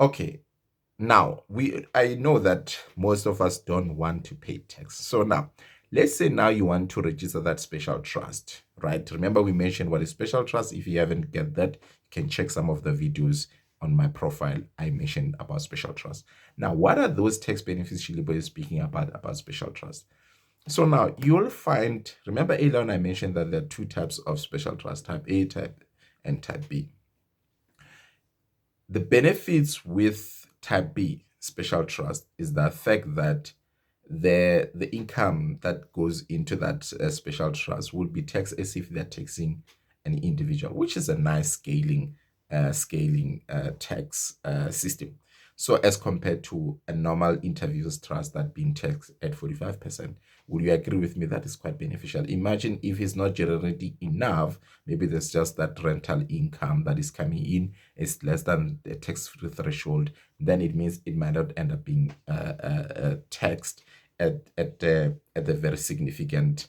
Okay. Now, I know that most of us don't want to pay tax. So now, let's say now you want to register that special trust, right? Remember we mentioned what is special trust. If you haven't get that, you can check some of the videos on my profile. I mentioned about special trust. Now, what are those tax benefits Shilibo is speaking about special trust? So now you'll find, remember earlier on I mentioned that there are two types of special trust, type A, type and type B. The benefits with type B special trust is the fact that the income that goes into that special trust will be taxed as if they're taxing an individual, which is a nice scaling tax system. So as compared to a normal interviews trust that being taxed at 45%, would you agree with me that is quite beneficial? Imagine if it's not generating enough, maybe there's just that rental income that is coming in is less than the tax-free threshold, then it means it might not end up being taxed at the very significant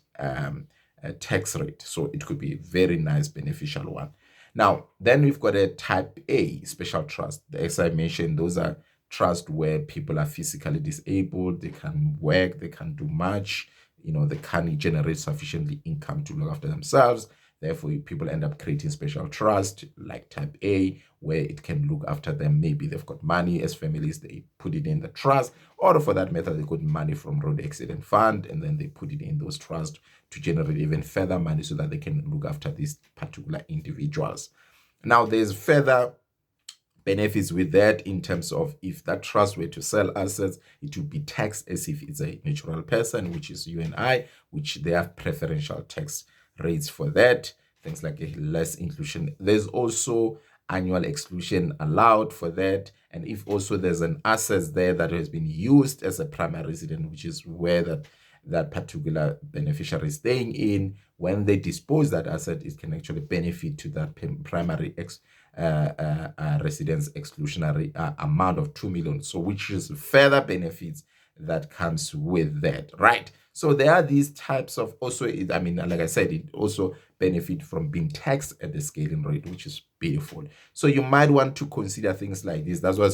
tax rate. So it could be a very nice beneficial one. Now, then we've got a type A special trust. As I mentioned, those are trusts where people are physically disabled, they can work, they can do much, they can't generate sufficiently income to look after themselves. Therefore, people end up creating special trust like type A, where it can look after them. Maybe they've got money as families, they put it in the trust, or for that matter, they got money from road accident fund, and then they put it in those trusts to generate even further money so that they can look after these particular individuals. Now, there's further benefits with that in terms of if that trust were to sell assets, it would be taxed as if it's a natural person, which is you and I, which they have preferential tax rates for that. Things like a less inclusion. There's also annual exclusion allowed for that. And if also there's an asset there that has been used as a primary resident, which is where that particular beneficiary is staying in, when they dispose that asset, it can actually benefit to that primary residence exclusionary amount of 2 million. So which is further benefits that comes with that, right? So there are these types of also, I mean, like I said, it also benefit from being taxed at the scaling rate, which is beautiful. So you might want to consider things like this. That's why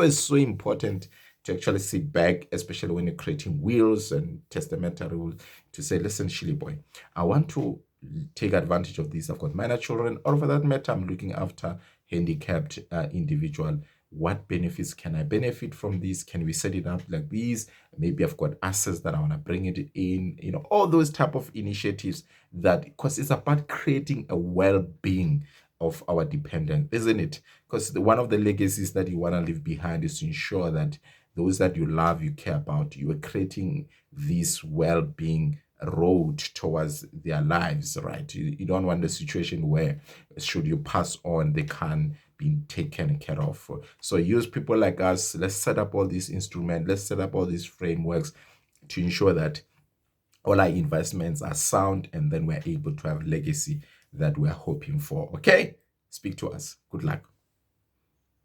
it's so important to actually sit back, especially when you're creating wills and testamentary wills, to say, listen, Shili boy, I want to take advantage of this. I've got minor children, or for that matter, I'm looking after handicapped individual. What benefits can I benefit from this? Can we set it up like this? Maybe I've got assets that I want to bring it in, all those type of initiatives that, because it's about creating a well-being of our dependents, isn't it? Because one of the legacies that you want to leave behind is to ensure that those that you love, you care about, you are creating this well-being road towards their lives, right? You don't want the situation where should you pass on, they can't be taken care of. So use people like us. Let's set up all these instruments. Let's set up all these frameworks to ensure that all our investments are sound, and then we're able to have legacy that we're hoping for. Okay? Speak to us. Good luck.